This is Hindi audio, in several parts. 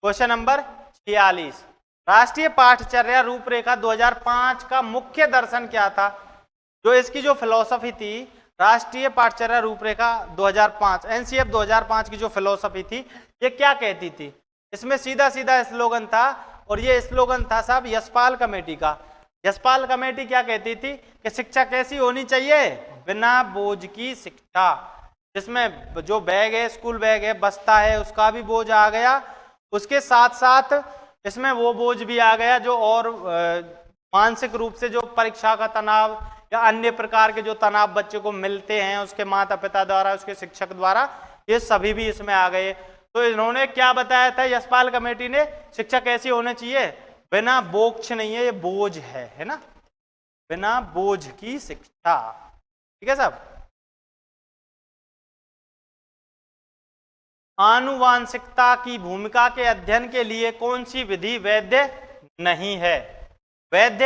क्वेश्चन नंबर 46, राष्ट्रीय पाठचर्या रूपरेखा 2005 का मुख्य दर्शन क्या था? जो इसकी जो फिलॉसफी थी, राष्ट्रीय पाठचर्या रूपरेखा 2005 एनसीएफ 2005 की जो फिलॉसफी थी, ये क्या कहती थी? इसमें सीधा सीधा स्लोगन था, और ये स्लोगन था साहब यशपाल कमेटी का। यशपाल कमेटी क्या कहती थी कि शिक्षा कैसी होनी चाहिए? बिना बोझ की शिक्षा, जिसमें जो बैग है, स्कूल बैग है, बस्ता है, उसका भी बोझ आ गया, उसके साथ साथ इसमें वो बोझ भी आ गया जो और मानसिक रूप से जो परीक्षा का तनाव या अन्य प्रकार के जो तनाव बच्चे को मिलते हैं उसके माता पिता द्वारा, उसके शिक्षक द्वारा, ये सभी भी इसमें आ गए। तो इन्होंने क्या बताया था यशपाल कमेटी ने? शिक्षा कैसी होनी चाहिए? बिना बोझ नहीं है, ये बोझ है ना, बिना बोझ की शिक्षा। ठीक है साहब। आनुवांशिकता की भूमिका के अध्ययन के लिए कौन सी विधि वैध नहीं है? वैध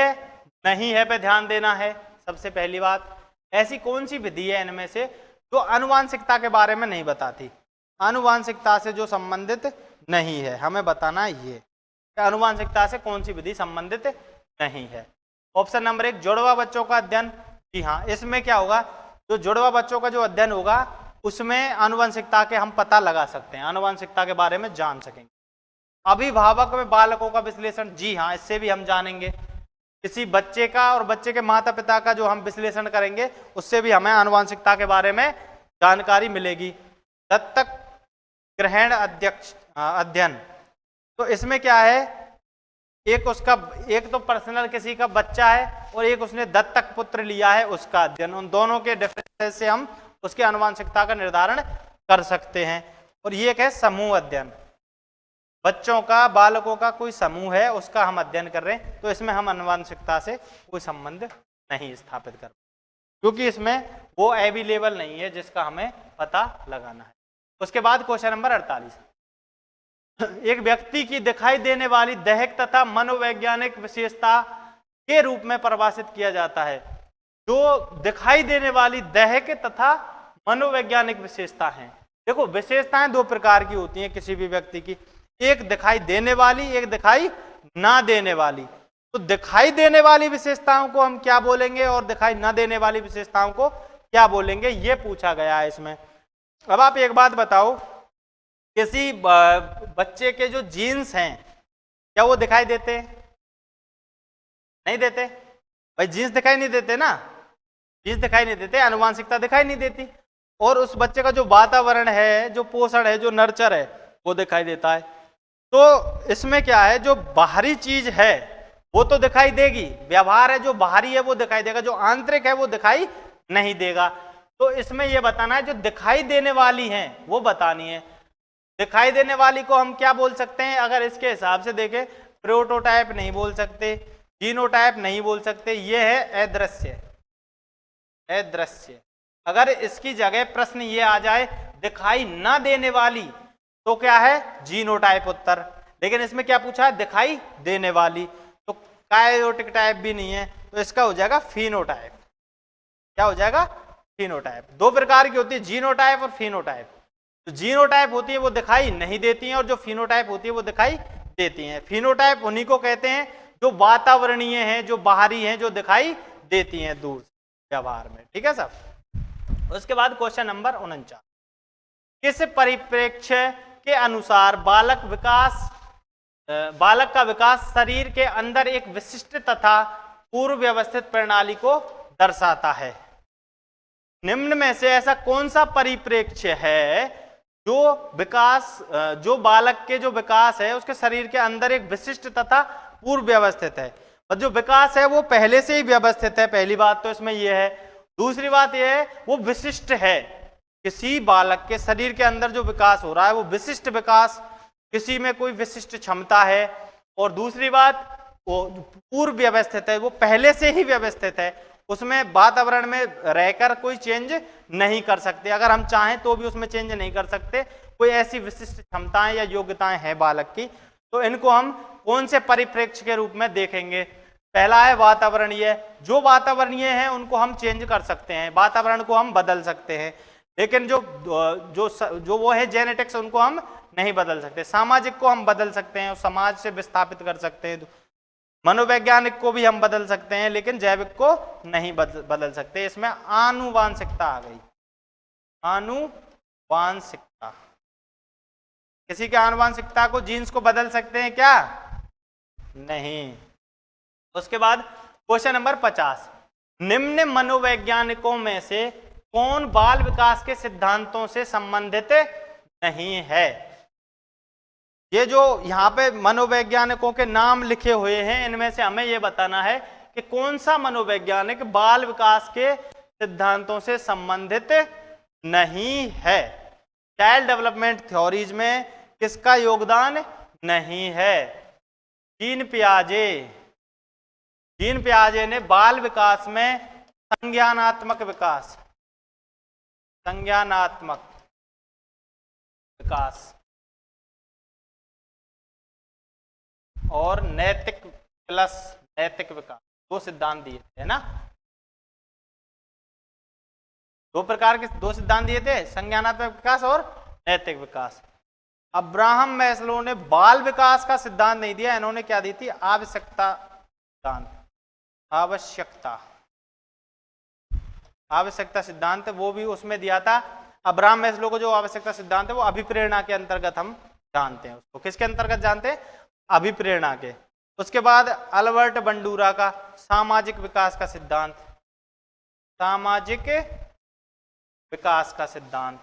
नहीं है पे ध्यान देना है। सबसे पहली बात, ऐसी कौन सी विधि है इनमें से जो आनुवांशिकता के बारे में नहीं बताती? आनुवांशिकता से जो संबंधित नहीं है, हमें बताना है ये आनुवांशिकता से कौन सी विधि संबंधित नहीं है। ऑप्शन नंबर 1, जुड़वा बच्चों का अध्ययन। जी हाँ, इसमें क्या होगा, जो जुड़वा बच्चों का जो अध्ययन होगा उसमें आनुवंशिकता के हम पता लगा सकते हैं, आनुवंशिकता के बारे में जान सकेंगे। अभिभावक में बालकों का विश्लेषण, जी हाँ, इससे भी हम जानेंगे। किसी बच्चे का और बच्चे के माता पिता का जो हम विश्लेषण करेंगे उससे भी हमें आनुवंशिकता के बारे में जानकारी मिलेगी। दत्तक ग्रहण अध्ययन, तो इसमें क्या है, एक तो पर्सनल किसी का बच्चा है और एक उसने दत्तक पुत्र लिया है, उसका अध्ययन। उन दोनों के डिफरेंस से हम उसकी आनुवंशिकता का निर्धारण कर सकते हैं। और ये एक है समूह अध्ययन, बच्चों का, बालकों का कोई समूह है, उसका हम अध्ययन कर रहे हैं, तो इसमें हम आनुवंशिकता से कोई संबंध नहीं स्थापित कर, क्योंकि इसमें वो अवेलेबल नहीं है जिसका हमें पता लगाना है। उसके बाद क्वेश्चन नंबर 48, एक व्यक्ति की दिखाई देने वाली दैहिक तथा मनोवैज्ञानिक विशेषता के रूप में परिभाषित किया जाता है। जो दिखाई देने वाली दैहिक तथा मनोवैज्ञानिक विशेषता हैं, देखो विशेषताएं दो प्रकार की होती हैं किसी भी व्यक्ति की, एक दिखाई देने वाली, एक दिखाई ना देने वाली। तो दिखाई देने वाली विशेषताओं को हम क्या बोलेंगे और दिखाई ना देने वाली विशेषताओं को क्या बोलेंगे, ये पूछा गया है इसमें। अब आप एक बात बताओ, किसी बच्चे के जो जीन्स हैं क्या वो दिखाई देते हैं? नहीं देते भाई, जीन्स दिखाई नहीं देते ना, जीन्स दिखाई नहीं देते, आनुवंशिकता दिखाई नहीं देती। और उस बच्चे का जो वातावरण है, जो पोषण है, जो नर्चर है, वो दिखाई देता है। तो इसमें क्या है, जो बाहरी चीज है वो तो दिखाई देगी, व्यवहार है जो बाहरी है वो दिखाई देगा, जो आंतरिक है वो दिखाई नहीं देगा। तो इसमें यह बताना है जो दिखाई देने वाली हैं वो बतानी है। दिखाई देने वाली को हम क्या बोल सकते हैं? अगर इसके हिसाब से देखें, प्रोटोटाइप नहीं बोल सकते, जीनोटाइप नहीं बोल सकते, ये है अदृश्य। अदृश्य, अगर इसकी जगह प्रश्न ये आ जाए दिखाई ना देने वाली, तो क्या है? जीनोटाइप उत्तर। लेकिन इसमें क्या पूछा है? दिखाई देने वाली, तो कायोटिक टाइप भी नहीं है, तो इसका हो जाएगा फिनोटाइप। क्या हो जाएगा? फिनोटाइप। दो प्रकार की होती है, जीनोटाइप और फिनोटाइप। तो जीनोटाइप होती है वो दिखाई नहीं देती हैं, और जो फिनोटाइप होती है वो दिखाई देती हैं। फिनोटाइप उन्हीं को कहते हैं जो वातावरणीय हैं, जो बाहरी हैं, जो दिखाई देती हैं दूर व्यवहार में। ठीक है साहब। उसके बाद क्वेश्चन नंबर 49, किस परिप्रेक्ष्य के अनुसार बालक का विकास शरीर के अंदर एक विशिष्ट तथा पूर्व व्यवस्थित प्रणाली को दर्शाता है? निम्न में से ऐसा कौन सा परिप्रेक्ष्य है जो बालक के जो विकास है उसके शरीर के अंदर एक विशिष्ट तथा पूर्व व्यवस्थित है? और जो विकास है वो पहले से ही व्यवस्थित है, पहली बात तो इसमें यह है। दूसरी बात यह है वो विशिष्ट है, किसी बालक के शरीर के अंदर जो विकास हो रहा है वो विशिष्ट विकास, किसी में कोई विशिष्ट क्षमता है। और दूसरी बात वो पूर्व व्यवस्थित है, वो पहले से ही व्यवस्थित है, उसमें वातावरण में रहकर कोई चेंज नहीं कर सकते, अगर हम चाहें तो भी उसमें चेंज नहीं कर सकते। कोई ऐसी विशिष्ट क्षमताएं या योग्यताएं हैं बालक की, तो इनको हम कौन से परिप्रेक्ष्य के रूप में देखेंगे? पहला है वातावरणीय। जो वातावरणीय है उनको हम चेंज कर सकते हैं, वातावरण को हम बदल सकते हैं, लेकिन जो वो है जेनेटिक्स, उनको हम नहीं बदल सकते। सामाजिक को हम बदल सकते हैं और समाज से विस्थापित कर सकते हैं, मनोवैज्ञानिक को भी हम बदल सकते हैं, लेकिन जैविक को नहीं बदल सकते। इसमें आनुवांशिकता आ गई, आनुवांशिकता। किसी की आनुवांशिकता को, जीन्स को बदल सकते हैं क्या? नहीं। उसके बाद क्वेश्चन नंबर 50, निम्न मनोवैज्ञानिकों में से कौन बाल विकास के सिद्धांतों से संबंधित नहीं है? ये जो यहाँ पे मनोवैज्ञानिकों के नाम लिखे हुए हैं, इनमें से हमें ये बताना है कि कौन सा मनोवैज्ञानिक बाल विकास के सिद्धांतों से संबंधित नहीं है। चाइल्ड डेवलपमेंट थ्योरीज में किसका योगदान नहीं है? जीन पियाजे। जीन पियाजे ने बाल विकास में संज्ञानात्मक विकास, संज्ञानात्मक विकास और नैतिक प्लस नैतिक विकास, दो सिद्धांत दिए थे, है ना? दो प्रकार के दो सिद्धांत दिए थे, संज्ञानात्मक विकास और नैतिक विकास। अब्राहम मैस्लो ने बाल विकास का सिद्धांत नहीं दिया, इन्होंने क्या दी थी? आवश्यकता सिद्धांत, आवश्यकता सिद्धांत, वो भी उसमें दिया था। अब्राहम मैस्लो को जो आवश्यकता सिद्धांत है वो अभिप्रेरणा के अंतर्गत हम जानते हैं उसको। किसके अंतर्गत जानते हैं? अभिप्रेरणा के। उसके बाद अल्बर्ट बंडूरा का सामाजिक विकास का सिद्धांत, सामाजिक विकास का सिद्धांत,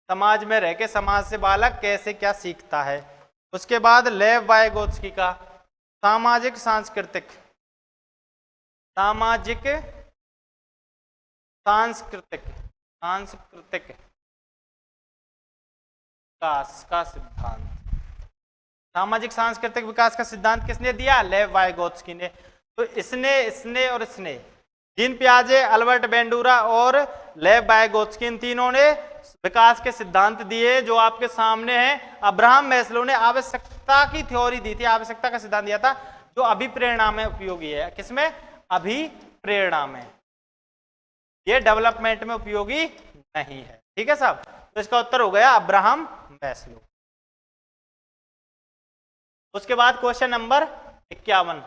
समाज में रह के समाज से बालक कैसे क्या सीखता है। उसके बाद लेव वाइगोत्स्की का सामाजिक सांस्कृतिक, सामाजिक सांस्कृतिक, सांस्कृतिक विकास का सिद्धांत। सामाजिक सांस्कृतिक विकास का सिद्धांत किसने दिया? लेव वाइगोत्स्की ने। तो इसने और इसने, जीन पियाजे, अल्बर्ट बंडूरा और लेव वाइगोत्स्की, इन तीनों ने विकास के सिद्धांत दिए जो आपके सामने हैं। अब्राहम मैस्लो ने आवश्यकता की थ्योरी दी थी, आवश्यकता का सिद्धांत दिया था जो अभिप्रेरणा में उपयोगी है। किसमें? अभिप्रेरणा में। ये डेवलपमेंट में उपयोगी नहीं है। ठीक है साहब, तो इसका उत्तर हो गया अब्राहम मैस्लो। उसके बाद क्वेश्चन नंबर 51,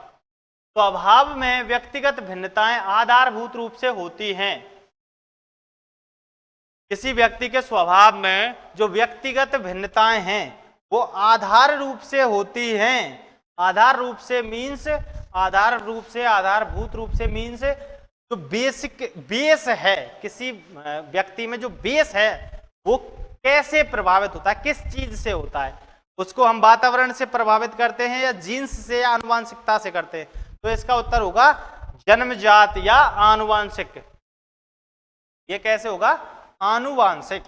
स्वभाव में व्यक्तिगत भिन्नताएं आधारभूत रूप से होती हैं। किसी व्यक्ति के स्वभाव में जो व्यक्तिगत भिन्नताएं हैं वो आधार रूप से होती हैं। आधार रूप से मीन्स, आधारभूत रूप से मीन्स जो बेस है, किसी व्यक्ति में जो बेस है वो कैसे प्रभावित होता है, किस चीज से होता है, उसको हम वातावरण से प्रभावित करते हैं या जीन्स से या आनुवांशिकता से करते हैं। तो इसका उत्तर होगा जन्मजात या आनुवांशिक। ये कैसे होगा? आनुवांशिक।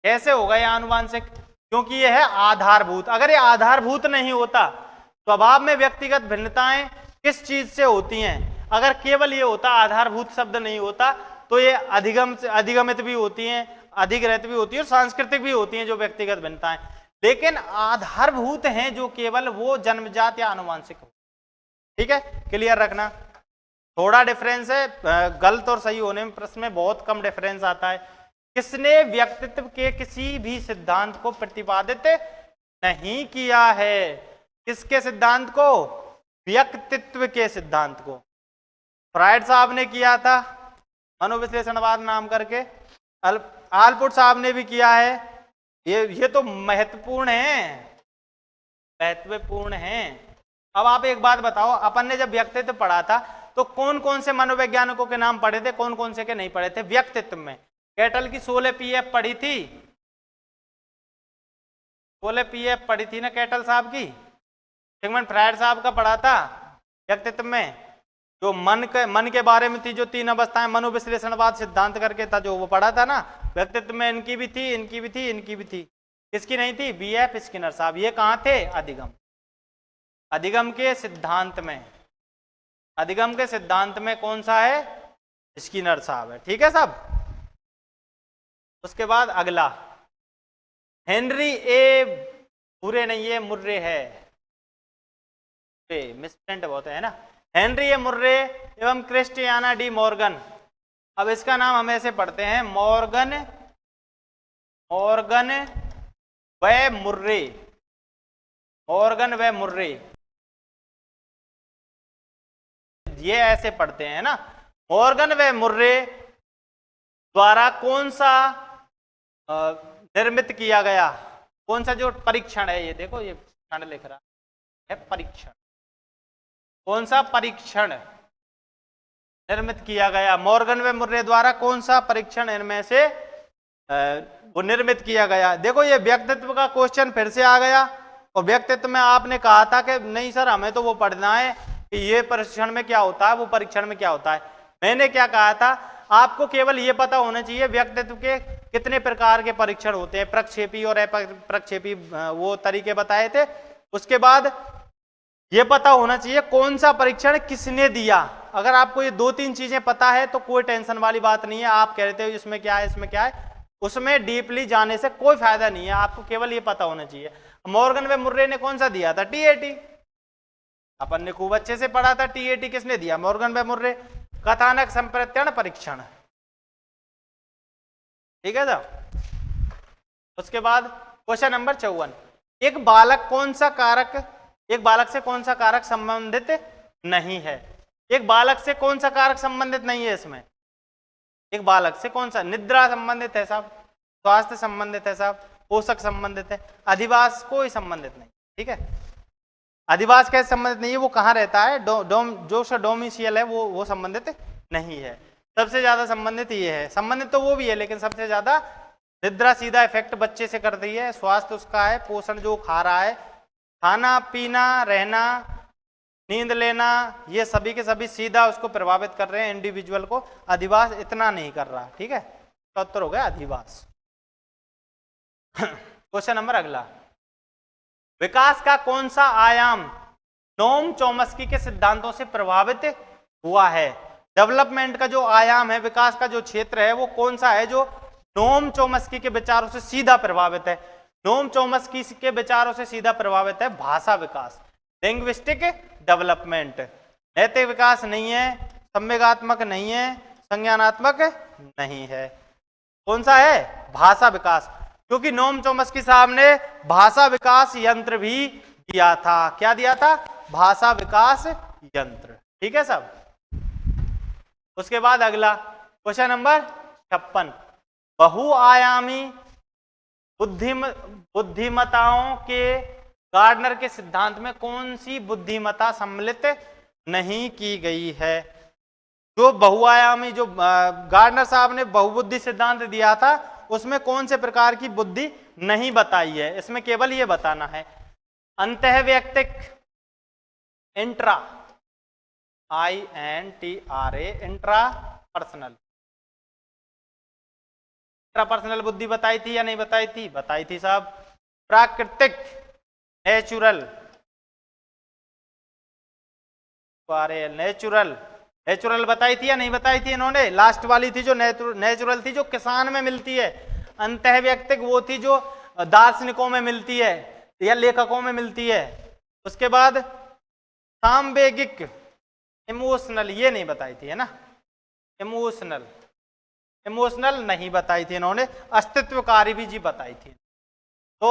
कैसे होगा ये आनुवांशिक? क्योंकि ये है आधारभूत। अगर ये आधारभूत नहीं होता, स्वभाव में व्यक्तिगत भिन्नताएं किस चीज से होती हैं, अगर केवल ये होता, आधारभूत शब्द नहीं होता, तो ये अधिगमित भी होती हैं, अधिग्रहित भी होती है और सांस्कृतिक भी होती हैं जो व्यक्तिगत भिन्नताएं। लेकिन आधारभूत हैं जो केवल, वो जन्मजात या आनुवांशिक हो। ठीक है, क्लियर रखना। थोड़ा डिफरेंस है, गलत और सही होने में प्रश्न में बहुत कम डिफरेंस आता है। किसने व्यक्तित्व के किसी भी सिद्धांत को प्रतिपादित नहीं किया है? किसके सिद्धांत को? व्यक्तित्व के सिद्धांत को। फ्रायड साहब ने किया था मनोविश्लेषणवाद नाम करके, आलपुट साहब ने भी किया है। ये तो महत्वपूर्ण है, महत्वपूर्ण है। अब आप एक बात बताओ, अपन ने जब व्यक्तित्व पढ़ा था तो कौन कौन से मनोवैज्ञानिकों के नाम पढ़े थे, कौन कौन से के नहीं पढ़े थे? व्यक्तित्व में कैटल की 16 पीएफ पढ़ी थी, 16 पीएफ पढ़ी थी ना कैटल साहब की। सिगमंड फ्रायड साहब का पढ़ा था व्यक्तित्व में, जो मन के बारे में थी, जो 3 अवस्थाएं, मनोविश्लेषणवाद सिद्धांत करके था जो, वो पढ़ा था ना। व्यक्तित्व में इनकी भी थी, इनकी भी थी, इनकी भी थी। किसकी नहीं थी? बीएफ स्किनर साहब। ये कहाँ थे? अधिगम, अधिगम के सिद्धांत में। अधिगम के सिद्धांत में कौन सा है? स्किनर साहब है। ठीक है साहब। उसके बाद अगला, हेनरी ए, पूरे नहीं है, मुर्रे है, मिसप्रिंट बहुत है ना। हेनरी ए मुर्रे एवं क्रिस्टियाना डी मॉर्गन। अब इसका नाम हम ऐसे पढ़ते हैं, मॉर्गन मॉर्गन व मुर्रे, मॉर्गन व मुर्रे, ये ऐसे पढ़ते हैं ना। मॉर्गन व मुर्रे द्वारा कौन सा निर्मित किया गया, कौन सा जो परीक्षण है, ये देखो ये क्षण लिख रहा है परीक्षण, कौन सा परीक्षण निर्मित किया गया, मॉर्गन व मुर्रे द्वारा कौन सा परीक्षण इनमें से वो निर्मित किया गया। देखो ये व्यक्तित्व का क्वेश्चन फिर से आ गया, और व्यक्तित्व में आपने कहा था कि नहीं सर हमें तो वो पढ़ना है कि ये परीक्षण में क्या होता है, वो परीक्षण में क्या होता है। मैंने क्या कहा था, आपको केवल ये पता होना चाहिए व्यक्तित्व के कितने प्रकार के परीक्षण होते हैं, प्रक्षेपी और अप्रक्षेपी वो तरीके बताए थे। उसके बाद ये पता होना चाहिए कौन सा परीक्षण किसने दिया। अगर आपको ये 2-3 चीजें पता है तो कोई टेंशन वाली बात नहीं है। आप कहते हो इसमें क्या है, इसमें क्या है, उसमें डीपली जाने से कोई फायदा नहीं है, आपको केवल ये पता होना चाहिए। मॉर्गन व मुर्रे ने कौन सा दिया था, टीएटी, अपन ने खूब अच्छे से पढ़ा था। टीएटी किसने दिया, मॉर्गन व मुर्रे, कथानक संप्रत्यण परीक्षण, ठीक है साहब। उसके बाद क्वेश्चन नंबर 54, एक बालक कौन सा कारक, एक बालक से कौन सा कारक संबंधित नहीं है, एक बालक से कौन सा कारक संबंधित नहीं है इसमें, एक बालक से कौन सा, निद्रा संबंधित है साहब, स्वास्थ्य संबंधित है साहब, पोषक संबंधित है, अधिवास कोई संबंधित नहीं, ठीक है। अधिवास कैसे संबंधित नहीं है, वो कहाँ रहता है, जो डोमिसियल है वो संबंधित नहीं है। सबसे ज्यादा संबंधित ये है, संबंधित तो वो भी है लेकिन सबसे ज्यादा निद्रा सीधा इफेक्ट बच्चे से करती है, स्वास्थ्य उसका है, पोषण जो खा रहा है, खाना पीना रहना नींद लेना, ये सभी के सभी सीधा उसको प्रभावित कर रहे हैं इंडिविजुअल को। अधिवास इतना नहीं कर रहा, ठीक है, तो उत्तर हो गया अधिवास। क्वेश्चन नंबर अगला, विकास का कौन सा आयाम नोम चोम्स्की के सिद्धांतों से प्रभावित हुआ है। डेवलपमेंट का जो आयाम है, विकास का जो क्षेत्र है, वो कौन सा है जो नोम चोम्स्की के विचारों से सीधा प्रभावित है। नोम चोम्स्की के विचारों से सीधा प्रभावित है भाषा विकास, लिंग्विस्टिक डेवलपमेंट। नैतिक विकास नहीं है, संवेगात्मक नहीं है, संज्ञानात्मक नहीं है, कौन सा है, भाषा विकास, क्योंकि नोम चोम्स्की साहब ने भाषा विकास यंत्र भी दिया था। क्या दिया था, भाषा विकास यंत्र, ठीक है साहब। उसके बाद अगला क्वेश्चन नंबर 56, बहुआयामी बुद्धिमताओं के गार्डनर के सिद्धांत में कौन सी बुद्धिमता सम्मिलित नहीं की गई है। जो बहुआयामी, जो गार्डनर साहब ने बहुबुद्धि सिद्धांत दिया था, उसमें कौन से प्रकार की बुद्धि नहीं बताई है, इसमें केवल ये बताना है। अंतःवैयक्तिक, intra, INTRA, intrapersonal, intrapersonal बुद्धि बताई थी या नहीं बताई थी, बताई थी साहब। प्राकृतिक, नेचुरल, नेचुरल बताई थी या नहीं बताई थी इन्होंने। लास्ट वाली थी जो नेचुरल थी, जो किसान में मिलती है। अंतःवैयक्तिक वो थी जो दार्शनिकों में मिलती है या लेखकों में मिलती है। उसके बाद सामवेगिक, इमोशनल, ये नहीं बताई थी, है ना, इमोशनल नहीं बताई थी इन्होंने। अस्तित्वकारी भी जी बताई थी। तो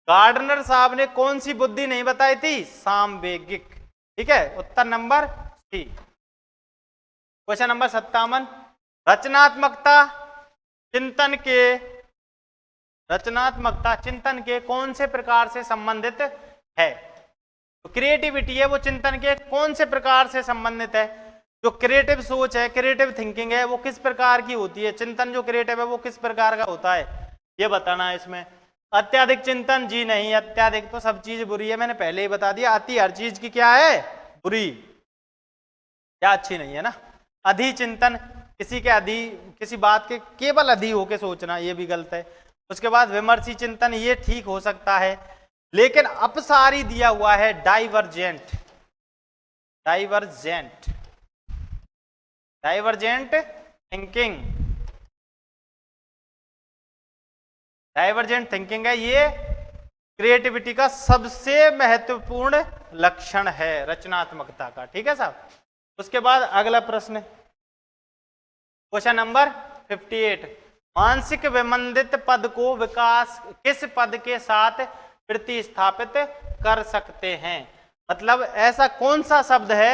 गार्डनर साहब ने कौन सी बुद्धि नहीं बताई थी, सामवेगिक, ठीक है, उत्तर नंबर सी। क्वेश्चन नंबर 57, रचनात्मकता चिंतन के कौन से प्रकार से संबंधित है। तो क्रिएटिविटी है, वो चिंतन के कौन से प्रकार से संबंधित है। जो क्रिएटिव सोच है, क्रिएटिव थिंकिंग है, वो किस प्रकार की होती है। चिंतन जो क्रिएटिव है वो किस प्रकार का होता है, ये बताना है इसमें। अत्याधिक चिंतन जी नहीं, अत्याधिक तो सब चीज बुरी है, मैंने पहले ही बता दिया। अति हर चीज की क्या है, बुरी, क्या अच्छी नहीं है ना। अधि चिंतन, किसी बात के केवल अधि होके सोचना, ये भी गलत है। उसके बाद विमर्शी चिंतन, ये ठीक हो सकता है, लेकिन अपसारी दिया हुआ है डाइवर्जेंट थिंकिंग है, ये क्रिएटिविटी का सबसे महत्वपूर्ण लक्षण है रचनात्मकता का, ठीक है साहब। उसके बाद अगला प्रश्न, क्वेश्चन नंबर 58, मानसिक विमंदित पद को विकास किस पद के साथ प्रतिस्थापित कर सकते हैं? मतलब ऐसा कौन सा शब्द है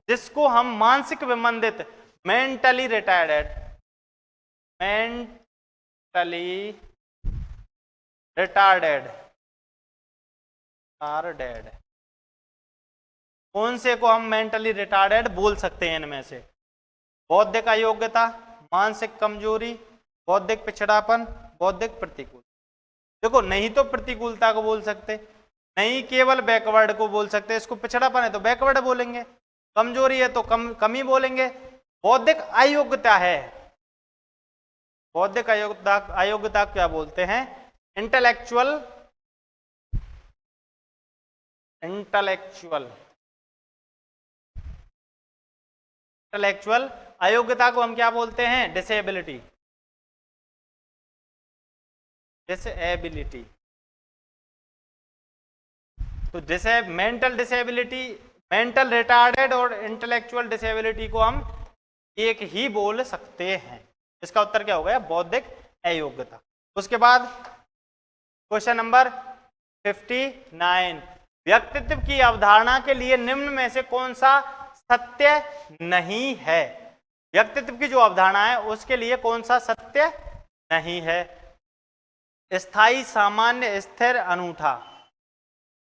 जिसको हम मानसिक विमंदित, मेंटली रिटार्डेड, मेंटली रिटार्डेड, कौन से को हम मेंटली रिटार्डेड बोल सकते हैं इनमें से? बौद्धिक अयोग्यता, मानसिक कमजोरी, बौद्धिक पिछड़ापन, बौद्धिक प्रतिकूल। देखो, नहीं तो प्रतिकूलता को बोल सकते, नहीं केवल बैकवर्ड को बोल सकते, इसको पिछड़ापन है तो बैकवर्ड बोलेंगे, कमजोरी है तो कमी बोलेंगे। बौद्धिक अयोग्यता है, बौद्धिक अयोग्यता क्या बोलते हैं? इंटेलेक्चुअल अयोग्यता को हम क्या बोलते हैं? डिसेबिलिटी, तो मेंटल डिसेबिलिटी, मेंटल रिटार्डेड और इंटेलेक्चुअल डिसेबिलिटी को हम एक ही बोल सकते हैं। इसका उत्तर क्या हो गया? बौद्धिक अयोग्यता। उसके बाद क्वेश्चन नंबर 59, व्यक्तित्व की अवधारणा के लिए निम्न में से कौन सा सत्य नहीं है? व्यक्तित्व की जो अवधारणा है उसके लिए कौन सा सत्य नहीं है? स्थायी, सामान्य, स्थिर, अनूठा।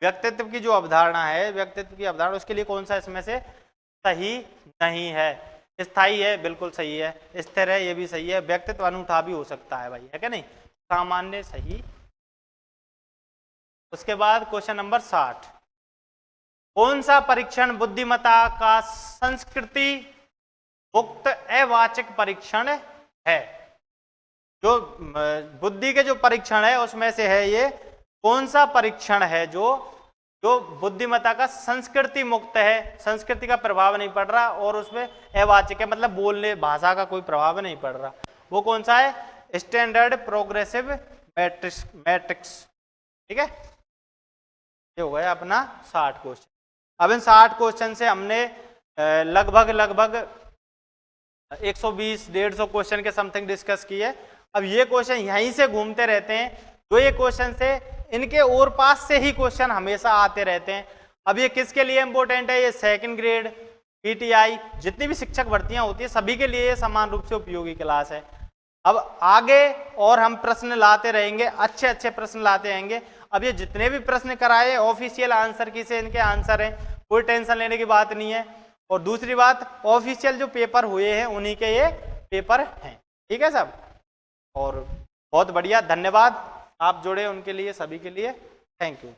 व्यक्तित्व की जो अवधारणा है, व्यक्तित्व की अवधारणा, उसके लिए कौन सा इसमें से सही नहीं है? स्थायी है, बिल्कुल सही है। स्थिर है, ये भी सही है। व्यक्तित्व अनूठा भी हो सकता है भाई, है क्या नहीं? सामान्य सही। उसके बाद क्वेश्चन नंबर 60, कौन सा परीक्षण बुद्धिमत्ता का संस्कृति मुक्त अवाचक परीक्षण है? जो बुद्धि के जो परीक्षण है उसमें से है ये कौन सा परीक्षण है जो बुद्धिमत्ता का संस्कृति मुक्त है, संस्कृति का प्रभाव नहीं पड़ रहा और उसमें अवाचक है, मतलब बोलने भाषा का कोई प्रभाव नहीं पड़ रहा, वो कौन सा है? Standard progressive matrix. ठीक है, ये हो गया अपना 60 क्वेश्चन। अब इन 60 क्वेश्चन से हमने लगभग 120-150 क्वेश्चन के समथिंग डिस्कस किए। अब ये क्वेश्चन यहीं से घूमते रहते हैं, जो ये क्वेश्चन से इनके और पास से ही क्वेश्चन हमेशा आते रहते हैं। अब ये किसके लिए इंपॉर्टेंट है? ये सेकंड ग्रेड, पीटीआई, जितनी भी शिक्षक भर्तियां होती है सभी के लिए ये समान रूप से उपयोगी क्लास है। अब आगे और हम प्रश्न लाते रहेंगे, अच्छे अच्छे प्रश्न लाते रहेंगे। अब ये जितने भी प्रश्न कराए ऑफिशियल आंसर की से इनके आंसर हैं, कोई टेंशन लेने की बात नहीं है। और दूसरी बात, ऑफिशियल जो पेपर हुए हैं उन्हीं के ये पेपर हैं। ठीक है सब, और बहुत बढ़िया, धन्यवाद आप जुड़े उनके लिए, सभी के लिए थैंक यू।